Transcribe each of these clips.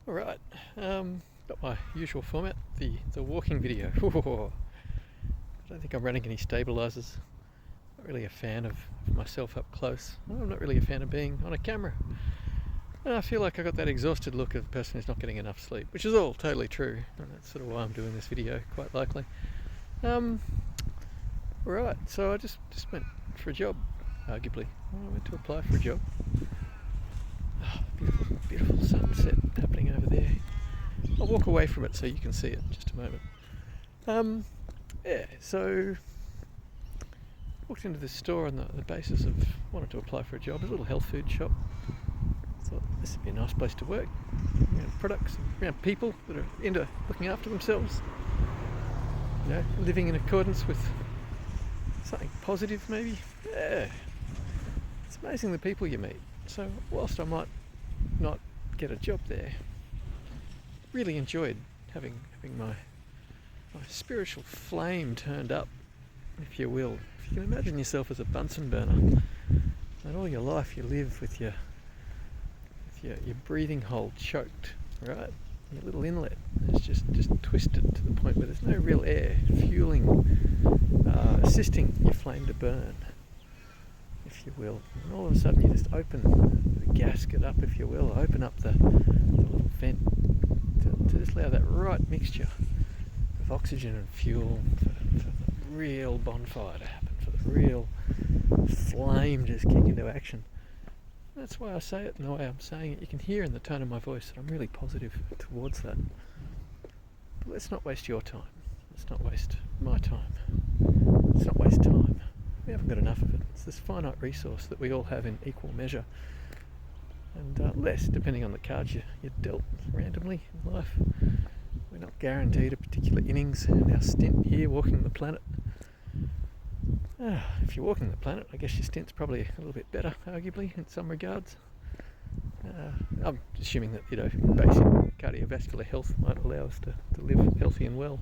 Alright, got my usual format, the walking video. I don't think I'm running any stabilisers. Not really a fan of myself up close. I'm not really a fan of being on a camera. And I feel like I got that exhausted look of a person who's not getting enough sleep, which is all totally true. And that's sort of why I'm doing this video, quite likely. Right, so I just went for a job, arguably. I went to apply for a job. Oh, beautiful sunset happening over there. I'll walk away from it so you can see it in just a moment. So walked into this store on the basis of wanting to apply for a job. It's a little health food shop. Thought this would be a nice place to work. Around products, around people that are into looking after themselves. You know, living in accordance with something positive maybe. Yeah. It's amazing the people you meet. So whilst I might not get a job there, really enjoyed having my spiritual flame turned up, if you will. If you can imagine yourself as a Bunsen burner, and all your life you live with your breathing hole choked, right? Your little inlet is just twisted to the point where there's no real air fueling, assisting your flame to burn, if you will. And all of a sudden you just open the gasket up, if you will, open up the little vent to just allow that right mixture of oxygen and fuel for the real bonfire to happen, for the real flame just kick into action. That's why I say it and the way I'm saying it. You can hear in the tone of my voice that I'm really positive towards that. But let's not waste your time. Let's not waste my time. Let's not waste time. We haven't got enough of it. It's this finite resource that we all have in equal measure. And less, depending on the cards you're dealt randomly in life. We're not guaranteed a particular innings in our stint here walking the planet. If you're walking the planet, I guess your stint's probably a little bit better, arguably, in some regards. I'm assuming that, basic cardiovascular health might allow us to live healthy and well.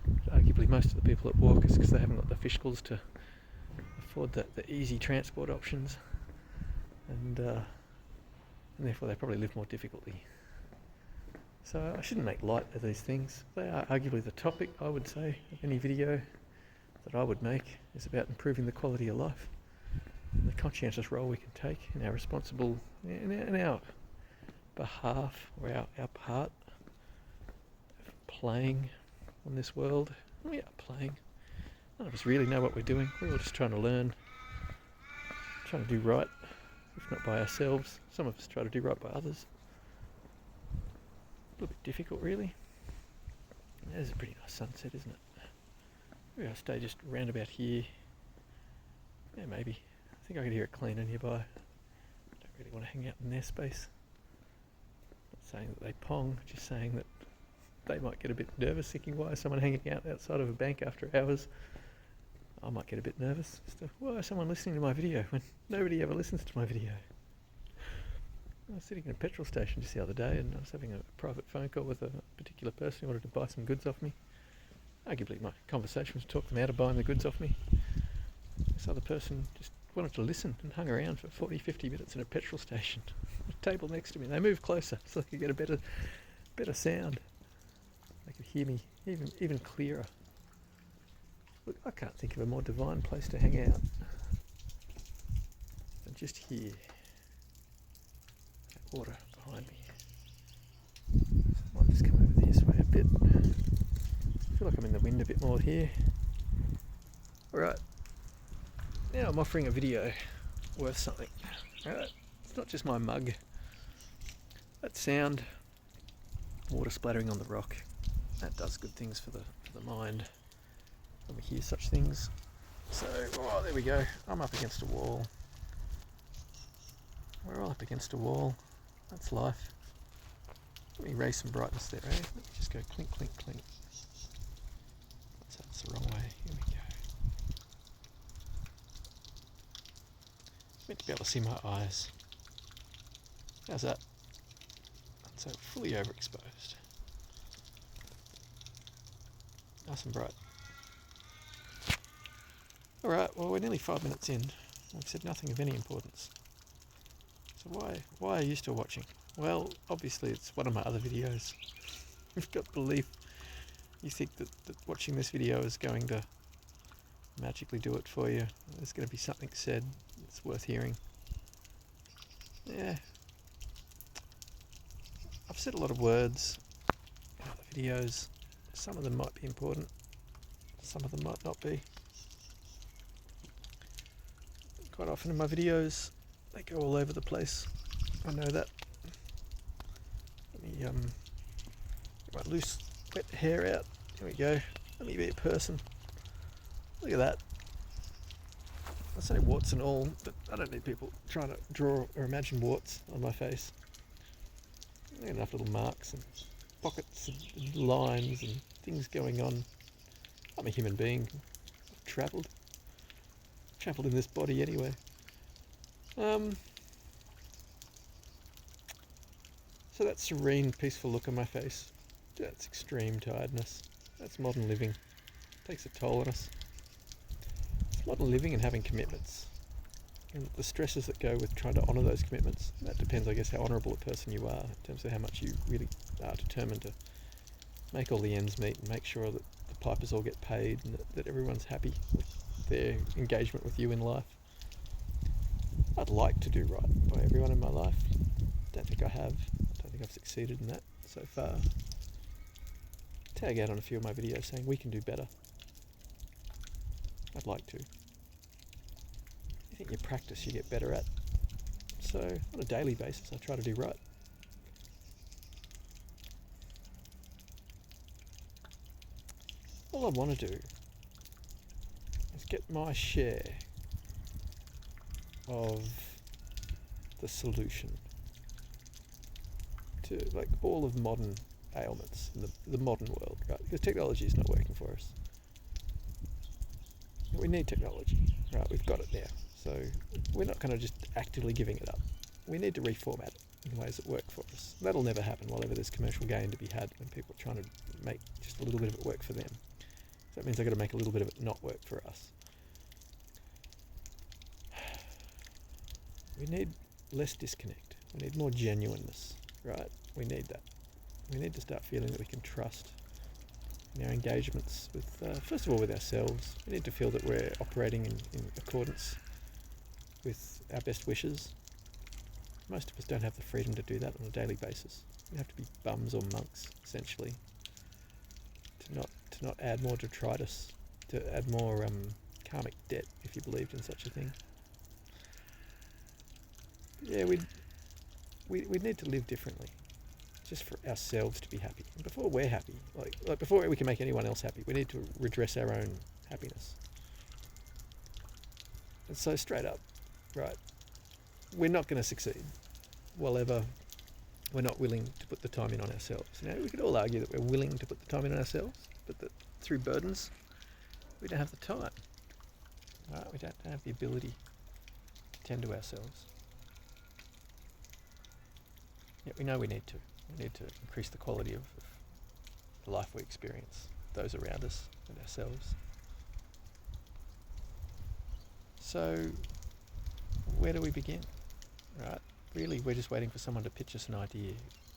But arguably most of the people that walk is because they haven't got the fiscals to afford the easy transport options. And therefore they probably live more difficultly. So I shouldn't make light of these things. They are arguably the topic, I would say, of any video that I would make is about improving the quality of life, and the conscientious role we can take in our responsible, in our behalf, or our part of playing on this world. We are playing. None of us really know what we're doing. We're all just trying to learn, trying to do right, if not by ourselves. Some of us try to do right by others. A little bit difficult, really. There's a pretty nice sunset, isn't it? Maybe I'll stay just round about here. Yeah, maybe. I think I could hear a cleaner nearby. I don't really want to hang out in their space. Not saying that they pong, just saying that they might get a bit nervous thinking, why is someone hanging out outside of a bank after hours? I might get a bit nervous. Why is someone listening to my video when nobody ever listens to my video? I was sitting in a petrol station just the other day and I was having a private phone call with a particular person who wanted to buy some goods off me. Arguably my conversation was to talk them out of buying the goods off me. This other person just wanted to listen and hung around for 40-50 minutes in a petrol station. A table next to me. They moved closer so I could get a better sound. They could hear me even clearer. Look, I can't think of a more divine place to hang out than just here. That water behind me. So I might just come over this way a bit. I feel like I'm in the wind a bit more here. Alright, now I'm offering a video worth something. Alright, it's not just my mug. That sound, water splattering on the rock, that does good things for the mind when we hear such things. So, there we go. I'm up against a wall. We're all up against a wall. That's life. Let me raise some brightness there, eh? Let me just go clink, clink, clink. That's the wrong way. Here we go. Meant to be able to see my eyes. How's that? That's so fully overexposed. Nice and bright. Alright, well we're nearly 5 minutes in. I've said nothing of any importance. So why are you still watching? Well, obviously it's one of my other videos. You've got belief. You think that watching this video is going to magically do it for you. There's going to be something said that's worth hearing. Yeah. I've said a lot of words in other videos. Some of them might be important. Some of them might not be. Quite often in my videos, they go all over the place. I know that. Let me get my loose, wet hair out. Here we go. Let me be a person. Look at that. I say warts and all, but I don't need people trying to draw or imagine warts on my face. I got enough little marks and pockets and lines and things going on. I'm a human being. I've travelled in this body anyway. So that serene, peaceful look on my face, that's extreme tiredness. That's modern living. It takes a toll on us. It's modern living and having commitments. And the stresses that go with trying to honour those commitments. That depends, I guess, how honourable a person you are in terms of how much you really are determined to make all the ends meet and make sure that the pipers all get paid and that everyone's happy with their engagement with you in life. I'd like to do right by everyone in my life. Don't think I have. Don't think I've succeeded in that so far. Tag out on a few of my videos saying we can do better. I'd like to. I think you practice, you get better at. So on a daily basis, I try to do right. All I want to do is get my share of the solution to like all of modern ailments in the modern world, right? Because technology is not working for us. We need technology, right? We've got it now. So we're not kind of just actively giving it up. We need to reformat it in ways that work for us. That'll never happen while ever there's commercial gain to be had when people are trying to make just a little bit of it work for them. So that means they've got to make a little bit of it not work for us. We need less disconnect. We need more genuineness, right? We need that. We need to start feeling that we can trust in our engagements with, first of all, with ourselves. We need to feel that we're operating in accordance with our best wishes. Most of us don't have the freedom to do that on a daily basis. We have to be bums or monks, essentially, to not add more detritus, to add more karmic debt, if you believed in such a thing. Yeah, we need to live differently, just for ourselves to be happy. And before we're happy, like before we can make anyone else happy, we need to redress our own happiness. And so straight up, right, we're not going to succeed while ever we're not willing to put the time in on ourselves. You know, we could all argue that we're willing to put the time in on ourselves, but that through burdens, we don't have the time. Right? We don't have the ability to tend to ourselves. Yet we know we need to. We need to increase the quality of the life we experience, those around us and ourselves. So, where do we begin? Right? Really, we're just waiting for someone to pitch us an idea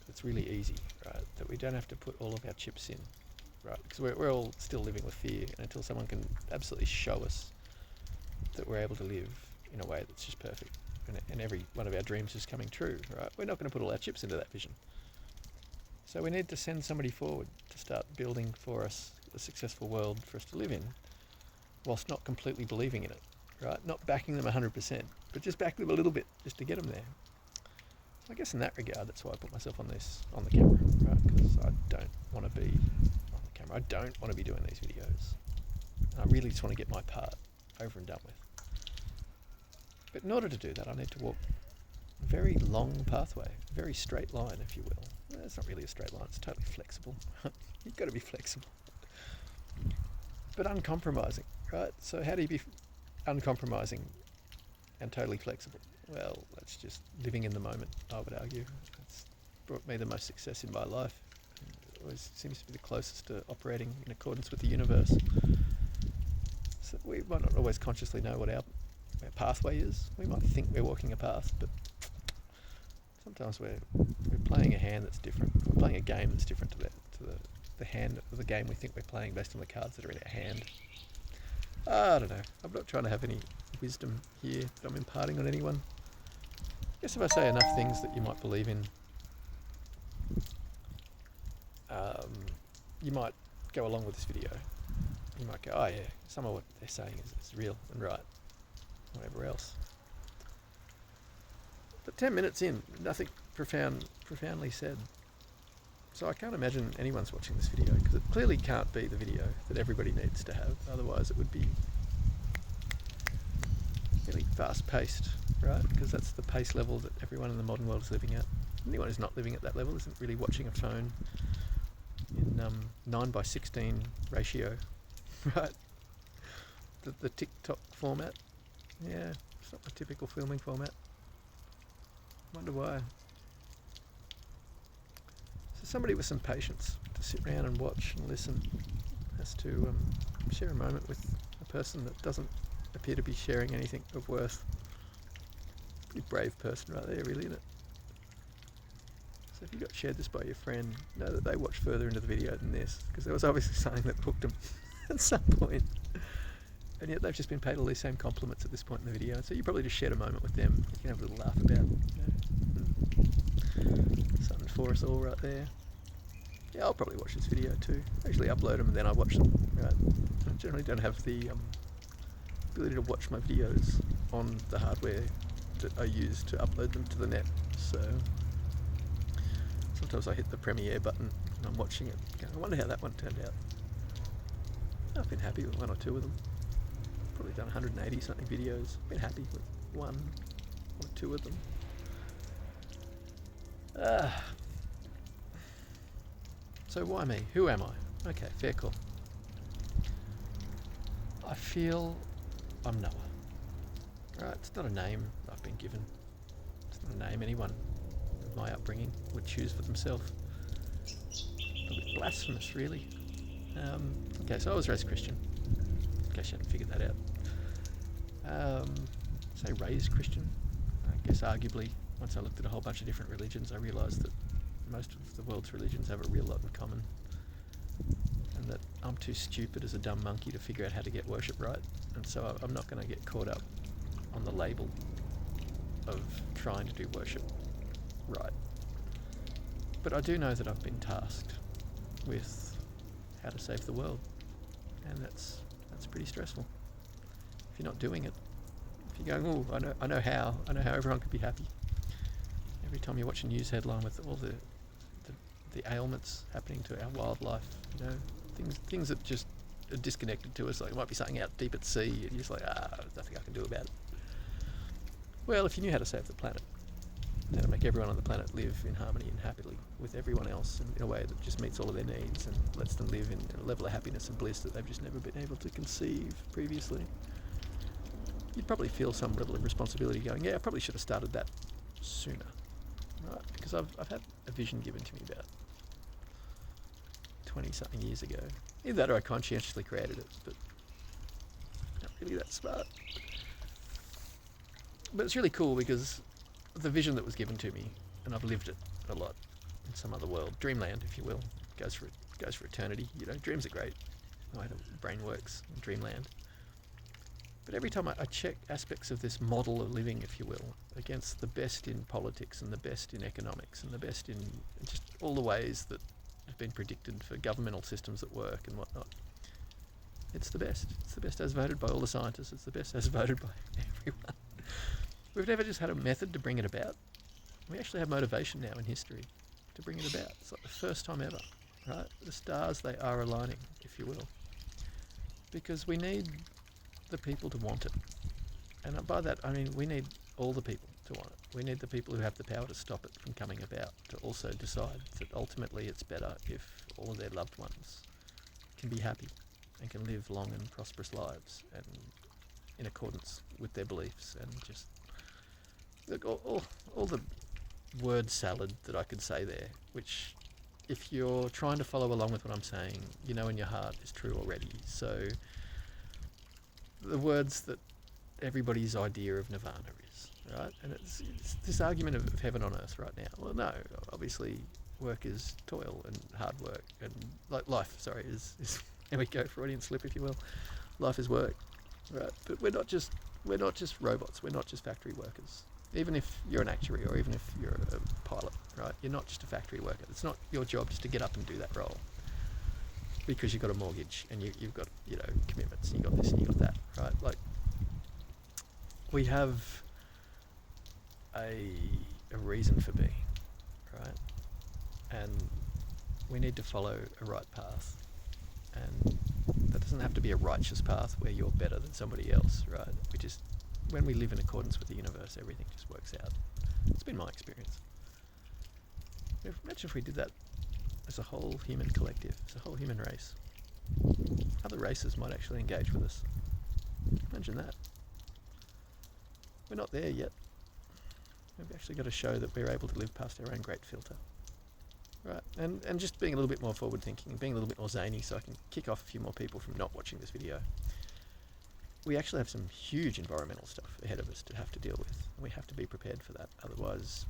that's really easy, right? That we don't have to put all of our chips in, right? Because we're all still living with fear, and until someone can absolutely show us that we're able to live in a way that's just perfect, and every one of our dreams is coming true, right? We're not going to put all our chips into that vision. So we need to send somebody forward to start building for us a successful world for us to live in, whilst not completely believing in it, right? Not backing them 100%, but just backing them a little bit, just to get them there. So I guess in that regard, that's why I put myself on the camera, right? Because I don't want to be on the camera. I don't want to be doing these videos. I really just want to get my part over and done with. But in order to do that, I need to walk a very long pathway, a very straight line, if you will. Well, it's not really a straight line, it's totally flexible. You've got to be flexible. But uncompromising, right? So how do you be uncompromising and totally flexible? Well, that's just living in the moment, I would argue. It's brought me the most success in my life. It always seems to be the closest to operating in accordance with the universe. So we might not always consciously know what our pathway is. We might think we're walking a path, but sometimes we're playing a hand that's different. We're playing a game that's different to the hand of the game we think we're playing based on the cards that are in our hand. I don't know. I'm not trying to have any wisdom here that I'm imparting on anyone. I guess if I say enough things that you might believe in, you might go along with this video. You might go, oh yeah, some of what they're saying is real and right, whatever else. But 10 minutes in, nothing profoundly said. So I can't imagine anyone's watching this video, because it clearly can't be the video that everybody needs to have. Otherwise it would be really fast-paced, right? Because that's the pace level that everyone in the modern world is living at. Anyone who's not living at that level isn't really watching a phone in 9:16 ratio, right? The TikTok format. Yeah, it's not my typical filming format. Wonder why. So somebody with some patience to sit around and watch and listen has to share a moment with a person that doesn't appear to be sharing anything of worth. Pretty brave person right there, really, isn't it? So if you got shared this by your friend, know that they watched further into the video than this, because there was obviously something that hooked them at some point. And yet they've just been paid all these same compliments at this point in the video, so you probably just shared a moment with them. You can have a little laugh about, something for us all right there. Yeah, I'll probably watch this video too. I usually upload them and then I watch them. Right? I generally don't have the ability to watch my videos on the hardware that I use to upload them to the net. So sometimes I hit the Premiere button and I'm watching it. I wonder how that one turned out. I've been happy with one or two of them. Probably done 180 something videos. Been happy with one or two of them. So why me? Who am I? Okay, fair call. I feel I'm Noah. Right, it's not a name I've been given. It's not a name anyone of my upbringing would choose for themselves. A bit blasphemous, really. Okay, so I was raised Christian, in case you hadn't figured that out. Say raised Christian. I guess arguably, once I looked at a whole bunch of different religions, I realised that most of the world's religions have a real lot in common, and that I'm too stupid as a dumb monkey to figure out how to get worship right, and so I'm not going to get caught up on the label of trying to do worship right. But I do know that I've been tasked with how to save the world, and that's pretty stressful. If you're not doing it, if you're going, oh, I know how everyone could be happy. Every time you watch a news headline with all the ailments happening to our wildlife, things that just are disconnected to us, like it might be something out deep at sea, and you're just like, there's nothing I can do about it. Well, if you knew how to save the planet, how to make everyone on the planet live in harmony and happily with everyone else, and in a way that just meets all of their needs and lets them live in a level of happiness and bliss that they've just never been able to conceive previously, you'd probably feel some level of responsibility going, yeah, I probably should have started that sooner, right? Because I've had a vision given to me about 20-something years ago. Either that or I conscientiously created it, but not really that smart. But it's really cool because the vision that was given to me, and I've lived it a lot in some other world, dreamland, if you will, goes for eternity. Dreams are great. The way the brain works in dreamland. But every time I check aspects of this model of living, if you will, against the best in politics and the best in economics and the best in just all the ways that have been predicted for governmental systems that work and whatnot, it's the best. It's the best as voted by all the scientists. It's the best as voted by everyone. We've never just had a method to bring it about. We actually have motivation now in history to bring it about. It's like the first time ever, right? The stars, they are aligning, if you will. Because we need the people to want it. And by that, I mean we need all the people to want it. We need the people who have the power to stop it from coming about to also decide that ultimately it's better if all of their loved ones can be happy and can live long and prosperous lives and in accordance with their beliefs, and just look, all the word salad that I could say there, which if you're trying to follow along with what I'm saying, in your heart is true already. So the words that everybody's idea of nirvana is, right? And it's this argument of heaven on earth right now. Well, no, obviously work is toil and hard work, and like life, sorry, is there we go, Freudian slip, if you will. Life is work, right? But we're not just robots. We're not just factory workers. Even if you're an actuary or even if you're a pilot, right? You're not just a factory worker. It's not your job just to get up and do that role because you've got a mortgage and you've got, you know, commitments and you've got this and you've got that, right? Like, we have a reason for being, right? And we need to follow a right path. And that doesn't have to be a righteous path where you're better than somebody else, right? When we live in accordance with the universe, everything just works out. It's been my experience. Imagine if we did that as a whole human collective, as a whole human race. Other races might actually engage with us. Imagine that. We're not there yet. We've actually got to show that we're able to live past our own great filter. Right, and just being a little bit more forward thinking, being a little bit more zany so I can kick off a few more people from not watching this video. We actually have some huge environmental stuff ahead of us to have to deal with. And we have to be prepared for that. Otherwise,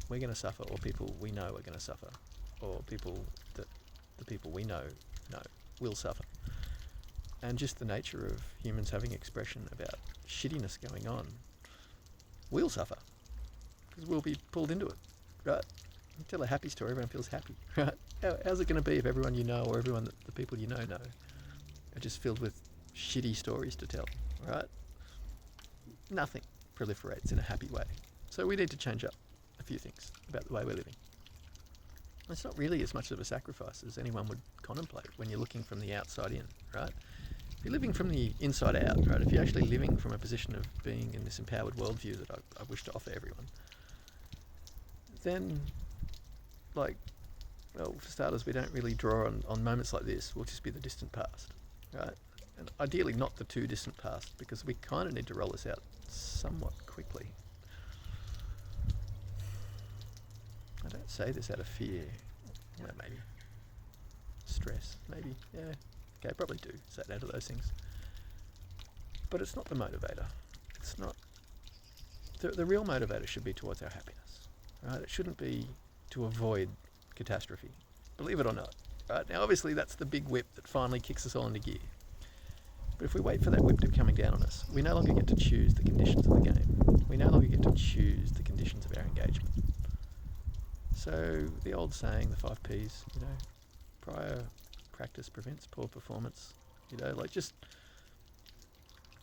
we're going to suffer, or people we know are going to suffer, or the people we know will suffer. And just the nature of humans having expression about shittiness going on, we'll suffer because we'll be pulled into it, right? You tell a happy story, everyone feels happy, right? How's it going to be if everyone you know or everyone the people you know are just filled with shitty stories to tell, right? Nothing proliferates in a happy way. So we need to change up a few things about the way we're living. It's not really as much of a sacrifice as anyone would contemplate when you're looking from the outside in, right? If you're living from the inside out, right? If you're actually living from a position of being in this empowered worldview that I wish to offer everyone, then, like, well, for starters, we don't really draw on moments like this. We'll just be the distant past, right? And ideally not the too distant past, because we kind of need to roll this out somewhat quickly. I don't say this out of fear. Well, maybe. Stress, maybe. Yeah. Okay, probably do say it out of those things. But it's not the motivator. It's not... The real motivator should be towards our happiness, right? It shouldn't be to avoid catastrophe, believe it or not, right? Now, obviously, that's the big whip that finally kicks us all into gear. But if we wait for that whip to be coming down on us, we no longer get to choose the conditions of the game. We no longer get to choose the conditions of our engagement. So the old saying, the 5 Ps, you know, prior practice prevents poor performance. You know, like, just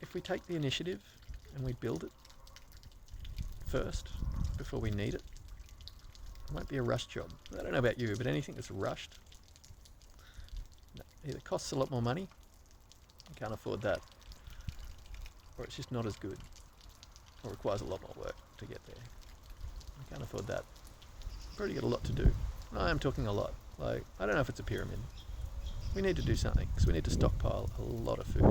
if we take the initiative and we build it first before we need it, it won't be a rushed job. I don't know about you, but anything that's rushed either costs a lot more money, you can't afford that, or it's just not as good, or requires a lot more work to get there. You can't afford that. You've already got a lot to do. I am talking a lot. Like, I don't know if it's a pyramid. We need to do something, because we need to stockpile a lot of food.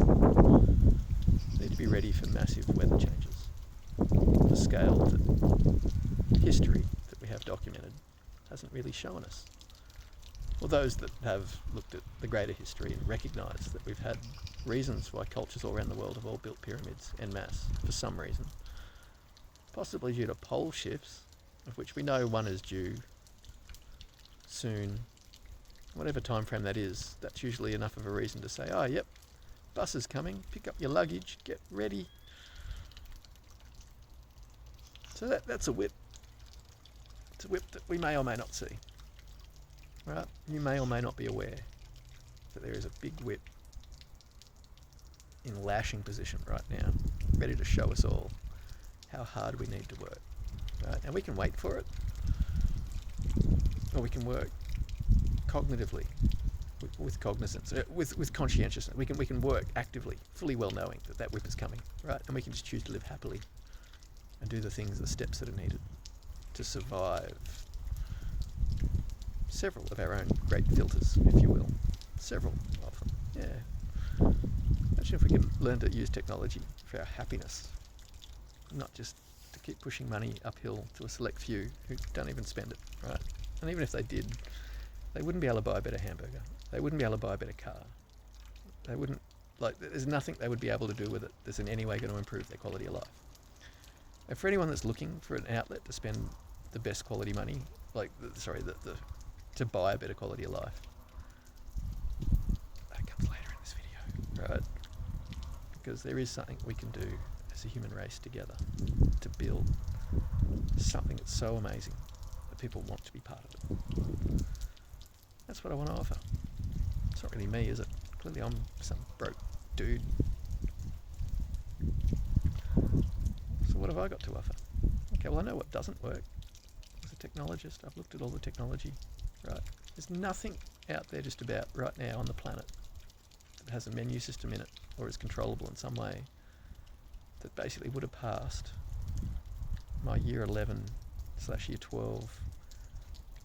We need to be ready for massive weather changes. The scale that history that we have documented hasn't really shown us. Or those that have looked at the greater history and recognised that we've had reasons why cultures all around the world have all built pyramids en masse for some reason. Possibly due to pole shifts, of which we know one is due soon. Whatever time frame that is, that's usually enough of a reason to say, oh, yep, bus is coming, pick up your luggage, get ready. So that's a whip. It's a whip that we may or may not see. Right? You may or may not be aware that there is a big whip in lashing position right now, ready to show us all how hard we need to work. Right? And we can wait for it, or we can work cognitively, with cognizance, with conscientiousness. We can work actively, fully well knowing that that whip is coming, right? And we can just choose to live happily and do the things, the steps that are needed to survive several of our own great filters, if you will. Several of them, yeah. Imagine if we could learn to use technology for our happiness, not just to keep pushing money uphill to a select few who don't even spend it, right? And even if they did, they wouldn't be able to buy a better hamburger. They wouldn't be able to buy a better car. They wouldn't Like, there's nothing they would be able to do with it that's in any way going to improve their quality of life. And for anyone that's looking for an outlet to spend the best quality money, to buy a better quality of life, that comes later in this video, right? Because there is something we can do as a human race together to build something that's so amazing that people want to be part of it. That's what I want to offer. It's not really me, is it? Clearly I'm some broke dude. So what have I got to offer? Okay, well, I know what doesn't work. As a technologist, I've looked at all the technology, right? There's nothing out there just about right now on the planet that has a menu system in it or is controllable in some way that basically would have passed my year 11/year 12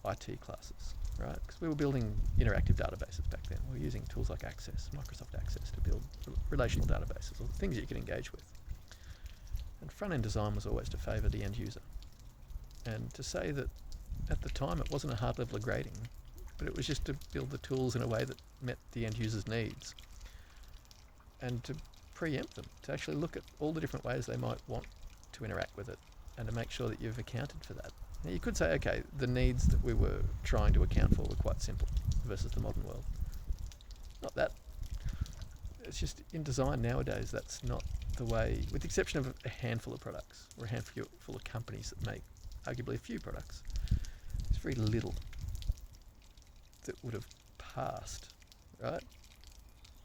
IT classes, right? Because we were building interactive databases back then. We were using tools like Access, Microsoft Access, to build relational databases, or things that you can engage with. And front-end design was always to favour the end user. And to say that at the time it wasn't a hard level of grading, but it was just to build the tools in a way that met the end user's needs and to preempt them, to actually look at all the different ways they might want to interact with it and to make sure that you've accounted for that. Now you could say, okay, the needs that we were trying to account for were quite simple versus the modern world. Not that. It's just in design nowadays, that's not the way, with the exception of a handful of products or a handful of companies that make arguably a few products. There's very little that would have passed, right?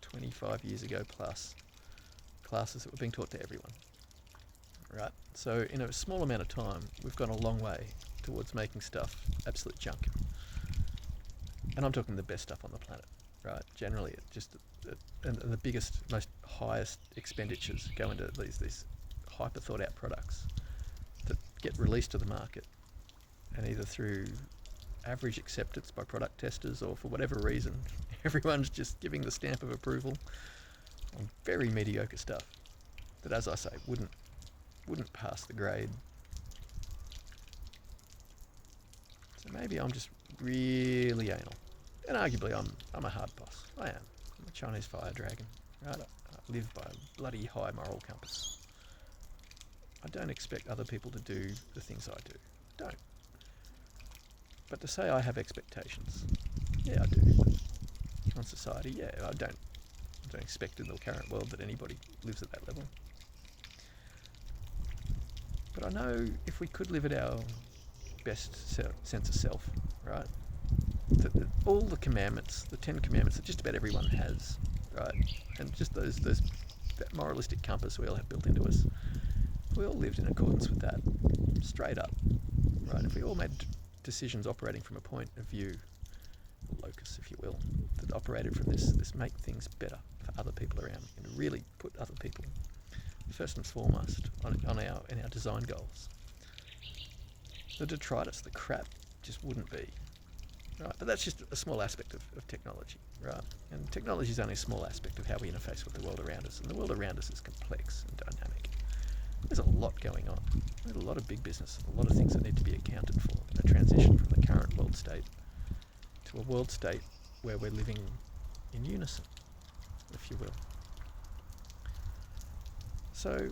25 years ago plus, classes that were being taught to everyone, right? So in a small amount of time, we've gone a long way towards making stuff absolute junk. And I'm talking the best stuff on the planet, right? Generally, it just and the biggest, most highest expenditures go into these hyper thought out products that get released to the market, and either through average acceptance by product testers or for whatever reason, everyone's just giving the stamp of approval on very mediocre stuff that, as I say, wouldn't pass the grade. So maybe I'm just really anal, and arguably I'm a hard boss. I am. I'm a Chinese fire dragon, right? I live by a bloody high moral compass. I don't expect other people to do the things I do. I don't. But to say I have expectations, yeah, I do. On society, yeah, I don't expect in the current world that anybody lives at that level. But I know if we could live at our best sense of self, right? That all the commandments, the 10 commandments that just about everyone has, right? And just that moralistic compass we all have built into us, if we all lived in accordance with that, straight up, right? If we all made decisions operating from a point of view, a locus, if you will, that operated from this make things better for other people around me and really put other people first and foremost in our design goals, the detritus, the crap, just wouldn't be. Right, but that's just a small aspect of technology, right? And technology is only a small aspect of how we interface with the world around us. And the world around us is complex and dynamic. There's a lot going on. There's a lot of big business, a lot of things that need to be accounted for in a transition from the current world state to a world state where we're living in unison, if you will. So,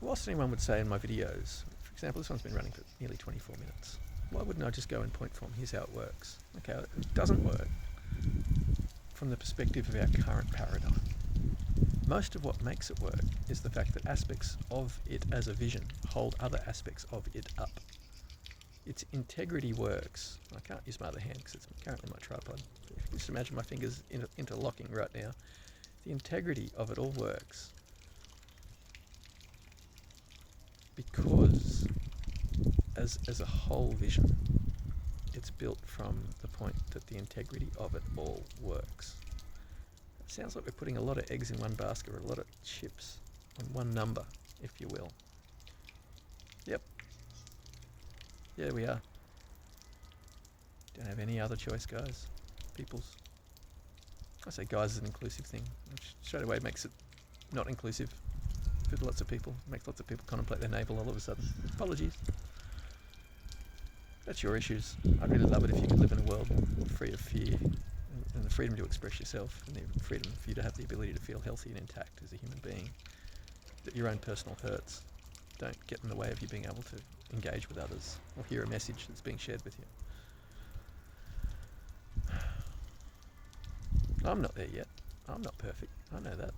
whilst anyone would say in my videos, for example, this one's been running for nearly 24 minutes, why wouldn't I just go and point form, here's how it works? Okay, it doesn't work from the perspective of our current paradigm. Most of what makes it work is the fact that aspects of it as a vision hold other aspects of it up. Its integrity works. I can't use my other hand because it's currently my tripod. Just imagine my fingers interlocking right now. The integrity of it all works because as a whole vision, it's built from the point that the integrity of it all works. It sounds like we're putting a lot of eggs in one basket, or a lot of chips on one number, if you will. Yep. Yeah, we are. Don't have any other choice, guys. Peoples. I say guys is an inclusive thing, which straight away makes it not inclusive for lots of people. Makes lots of people contemplate their navel all of a sudden. Apologies. That's your issues. I'd really love it if you could live in a world free of fear and freedom to express yourself and the freedom for you to have the ability to feel healthy and intact as a human being, that your own personal hurts don't get in the way of you being able to engage with others or hear a message that's being shared with you. I'm not there yet. I'm not perfect. I know that.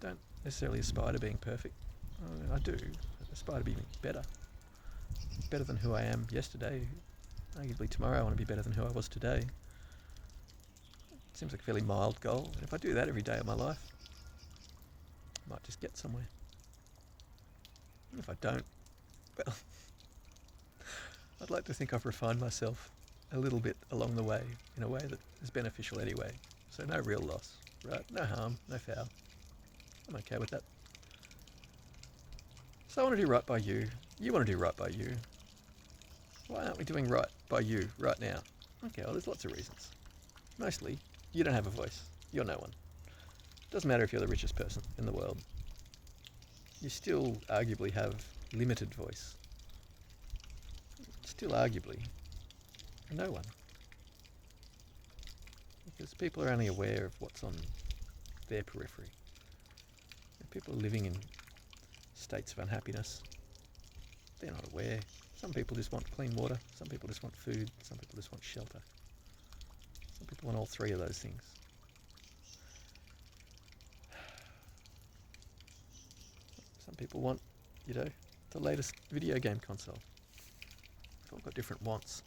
Don't necessarily aspire to being perfect. I do aspire to be better. Better than who I am yesterday. Arguably tomorrow I want to be better than who I was today. Seems like a fairly mild goal. And if I do that every day of my life, I might just get somewhere. And if I don't, well, I'd like to think I've refined myself a little bit along the way in a way that is beneficial anyway. So no real loss, right? No harm, no foul. I'm okay with that. So I want to do right by you. You want to do right by you. Why aren't we doing right by you right now? Okay, well, there's lots of reasons. Mostly, you don't have a voice. You're no one. Doesn't matter if you're the richest person in the world. You still arguably have limited voice. Still arguably no one. Because people are only aware of what's on their periphery. If people are living in states of unhappiness, they're not aware. Some people just want clean water, some people just want food, some people just want shelter. Some people want all three of those things. Some people want, the latest video game console. We've all got different wants.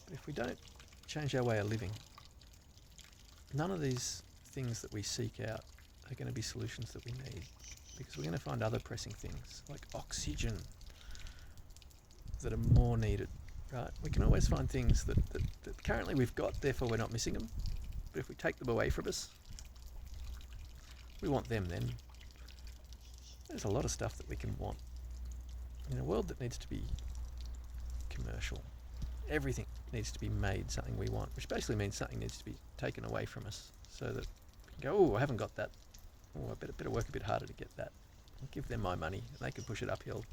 But if we don't change our way of living, none of these things that we seek out are going to be solutions that we need, because we're going to find other pressing things like oxygen that are more needed, right? We can always find things that currently we've got, therefore we're not missing them. But if we take them away from us, we want them then. There's a lot of stuff that we can want. In a world that needs to be commercial, everything needs to be made something we want, which basically means something needs to be taken away from us so that we can go, oh, I haven't got that. Oh, I better work a bit harder to get that. I'll give them my money and they can push it uphill.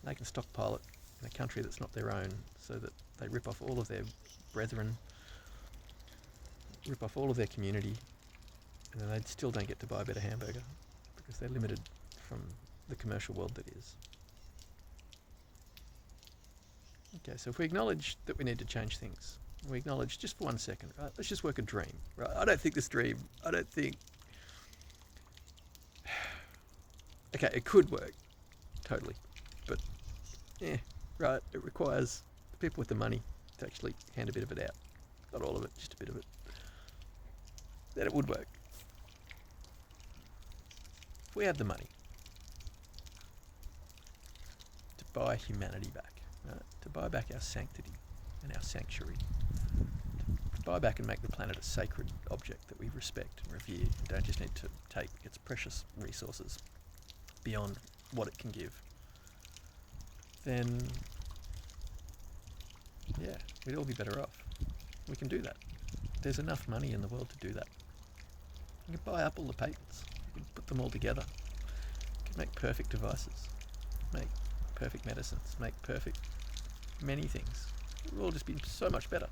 And they can stockpile it in a country that's not their own so that they rip off all of their brethren, rip off all of their community, and then they still don't get to buy a better hamburger because they're limited from the commercial world that is. Okay, so if we acknowledge that we need to change things, we acknowledge just for 1 second, right? Let's just work a dream, right? I don't think okay, it could work, totally, but yeah, right, it requires the people with the money to actually hand a bit of it out. Not all of it, just a bit of it. Then it would work. If we had the money to buy humanity back, right? To buy back our sanctity and our sanctuary, to buy back and make the planet a sacred object that we respect and revere and don't just need to take its precious resources beyond what it can give, then yeah, we'd all be better off. We can do that. There's enough money in the world to do that. You can buy up all the patents. You can put them all together. You can make perfect devices, make perfect medicines, make perfect many things. It would all just be so much better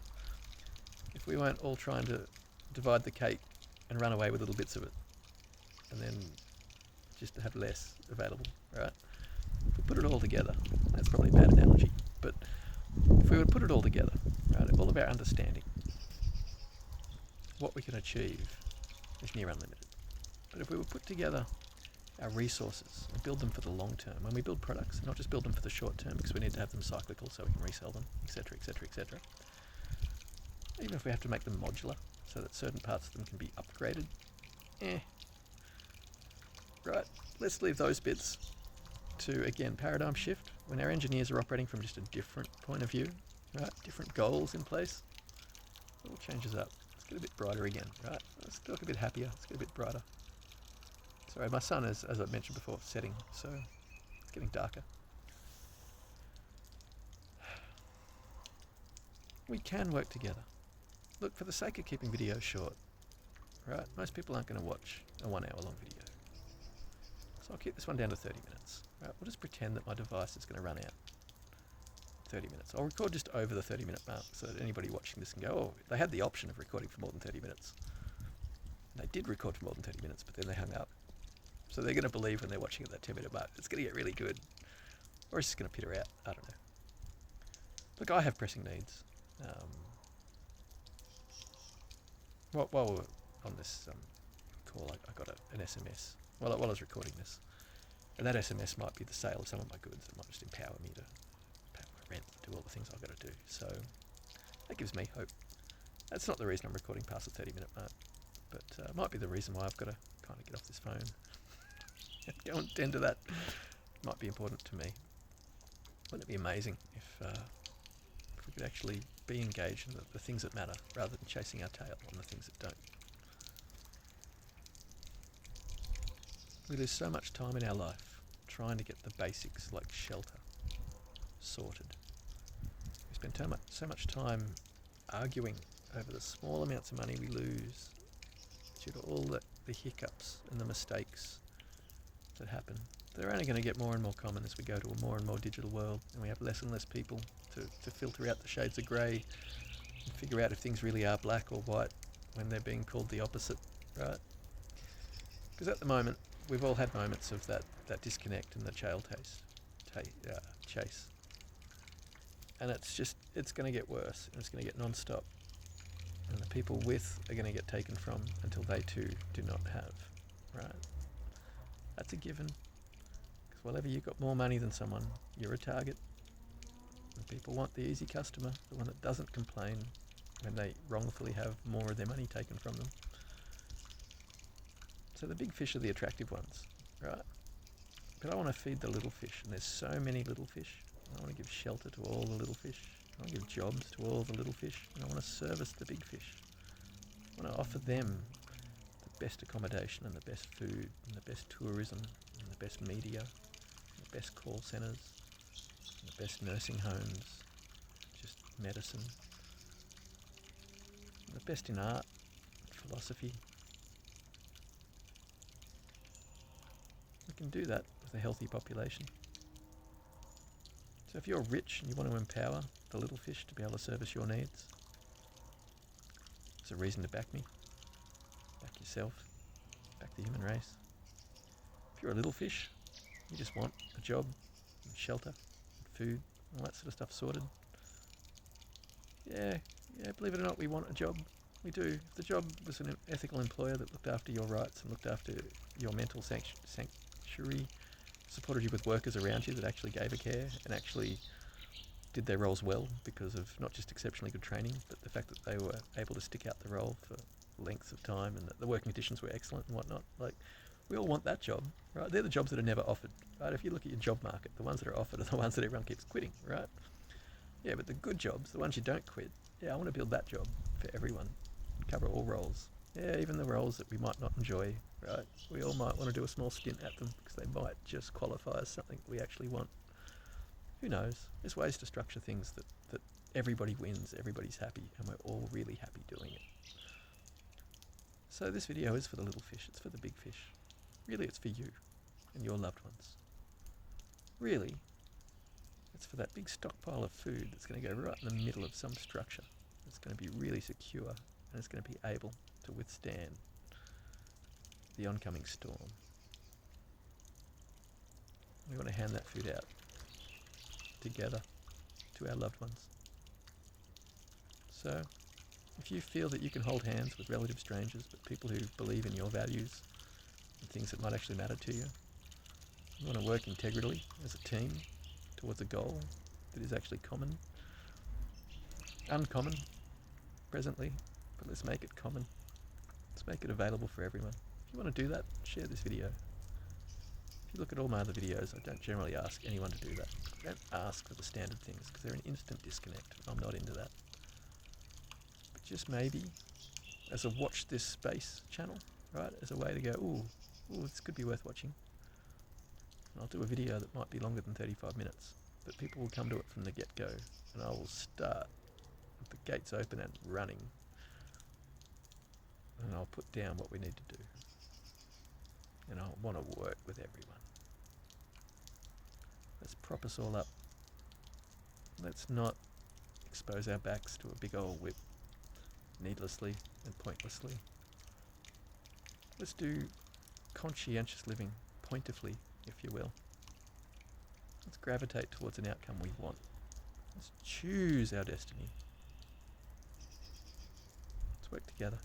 if we weren't all trying to divide the cake and run away with little bits of it and then just to have less available, right? If we put it all together, that's probably a bad analogy, but if we would put it all together, right, all of our understanding, what we can achieve is near unlimited. But if we would put together our resources and build them for the long term, when we build products, not just build them for the short term because we need to have them cyclical so we can resell them, etc., etc., etc. Even if we have to make them modular so that certain parts of them can be upgraded, right, let's leave those bits to, again, paradigm shift, when our engineers are operating from just a different point of view, right, different goals in place, it all changes up. Let's get a bit brighter again, right? Let's look a bit happier, let's get a bit brighter. Sorry, my sun is, as I mentioned before, setting, so it's getting darker. We can work together. Look, for the sake of keeping videos short, right, most people aren't going to watch a 1 hour long video. So I'll keep this one down to 30 minutes. Right, we'll just pretend that my device is going to run out 30 minutes. I'll record just over the 30-minute mark so that anybody watching this can go, oh, they had the option of recording for more than 30 minutes. They did record for more than 30 minutes, but then they hung up. So they're going to believe when they're watching at that 10-minute mark, it's going to get really good. Or it's just going to peter out. I don't know. Look, I have pressing needs. While we're on this call, I got an SMS while I was recording this. And that SMS might be the sale of some of my goods. It might just empower me to pay my rent, do all the things I've got to do. So that gives me hope. That's not the reason I'm recording past the 30-minute mark, but it might be the reason why I've got to kind of get off this phone and go and tend to that. It might be important to me. Wouldn't it be amazing if we could actually be engaged in the things that matter rather than chasing our tail on the things that don't? We lose so much time in our life trying to get the basics like shelter sorted. We spend so much time arguing over the small amounts of money we lose due to all the hiccups and the mistakes that happen. They're only going to get more and more common as we go to a more and more digital world, and we have less and less people to filter out the shades of grey and figure out if things really are black or white when they're being called the opposite, right? Because at the moment, we've all had moments of that disconnect and the chase. And it's going to get worse, and it's going to get non-stop. And the people with are going to get taken from until they too do not have, right? That's a given. Because whenever you've got more money than someone, you're a target. And people want the easy customer, the one that doesn't complain when they wrongfully have more of their money taken from them. So the big fish are the attractive ones, right? But I want to feed the little fish, and there's so many little fish. I want to give shelter to all the little fish. I want to give jobs to all the little fish, and I want to service the big fish. I want to offer them the best accommodation and the best food and the best tourism and the best media and the best call centres and the best nursing homes, just medicine, and the best in art and philosophy. We can do that with a healthy population. So if you're rich and you want to empower the little fish to be able to service your needs, there's a reason to back me, back yourself, back the human race. If you're a little fish, you just want a job and shelter and food, all that sort of stuff sorted. Yeah, believe it or not, we want a job. We do. If the job was an ethical employer that looked after your rights and looked after your mental sanctuary, supported you with workers around you that actually gave a care and actually did their roles well because of not just exceptionally good training, but the fact that they were able to stick out the role for lengths of time and that the working conditions were excellent and whatnot. Like, we all want that job, right? They're the jobs that are never offered, right? If you look at your job market, the ones that are offered are the ones that everyone keeps quitting, right? Yeah, but the good jobs, the ones you don't quit, yeah, I want to build that job for everyone, cover all roles. Yeah, even the roles that we might not enjoy, right? We all might want to do a small stint at them because they might just qualify as something we actually want. Who knows? There's ways to structure things that everybody wins, everybody's happy, and we're all really happy doing it. So this video is for the little fish, it's for the big fish. Really, it's for you and your loved ones. Really, it's for that big stockpile of food that's going to go right in the middle of some structure. It's going to be really secure, and it's going to be able to withstand the oncoming storm. We want to hand that food out together to our loved ones. So, if you feel that you can hold hands with relative strangers, but people who believe in your values and things that might actually matter to you, you want to work integrally as a team towards a goal that is actually uncommon presently, but let's make it common. Let's make it available for everyone. If you want to do that, share this video. If you look at all my other videos, I don't generally ask anyone to do that. I don't ask for the standard things because they're an instant disconnect. I'm not into that. But just maybe as a watch this space channel, right? As a way to go, ooh, this could be worth watching. And I'll do a video that might be longer than 35 minutes, but people will come to it from the get-go, and I will start with the gates open and running. And I'll put down what we need to do. And I want to work with everyone. Let's prop us all up Let's not expose our backs to a big old whip needlessly and pointlessly. Let's do conscientious living, pointively, if you will. Let's gravitate towards an outcome we want. Let's choose our destiny. Let's work together.